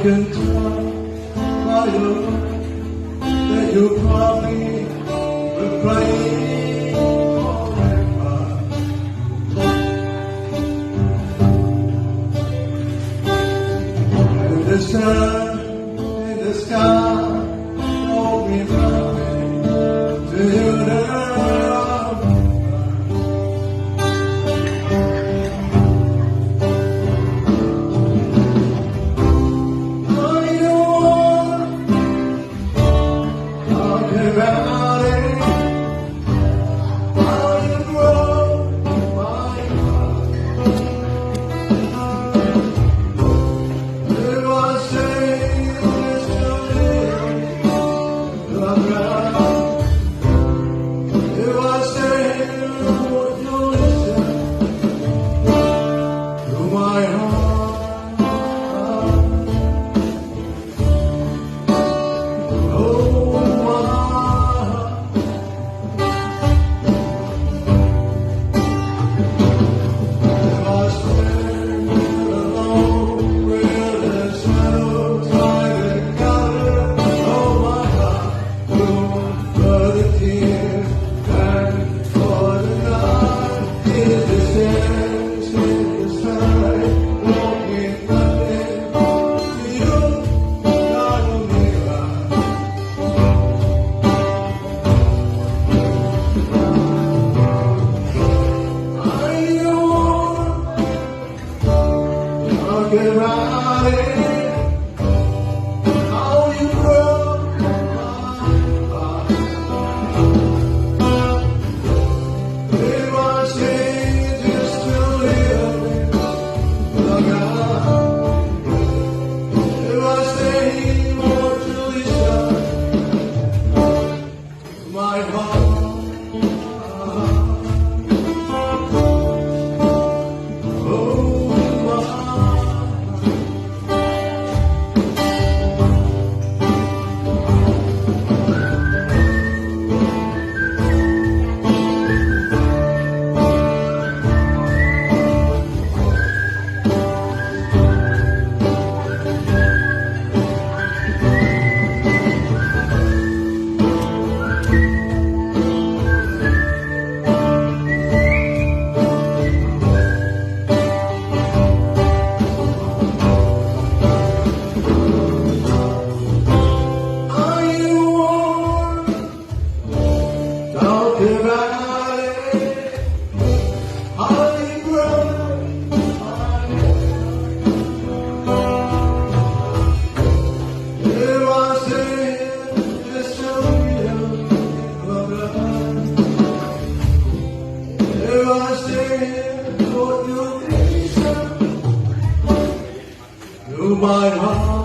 can tell by your look that you probably were crying forever. And the sun in the sky told me nothing to you now. Get right, how you broke my heart. It was just to live the God. It was more to listen my heart. My heart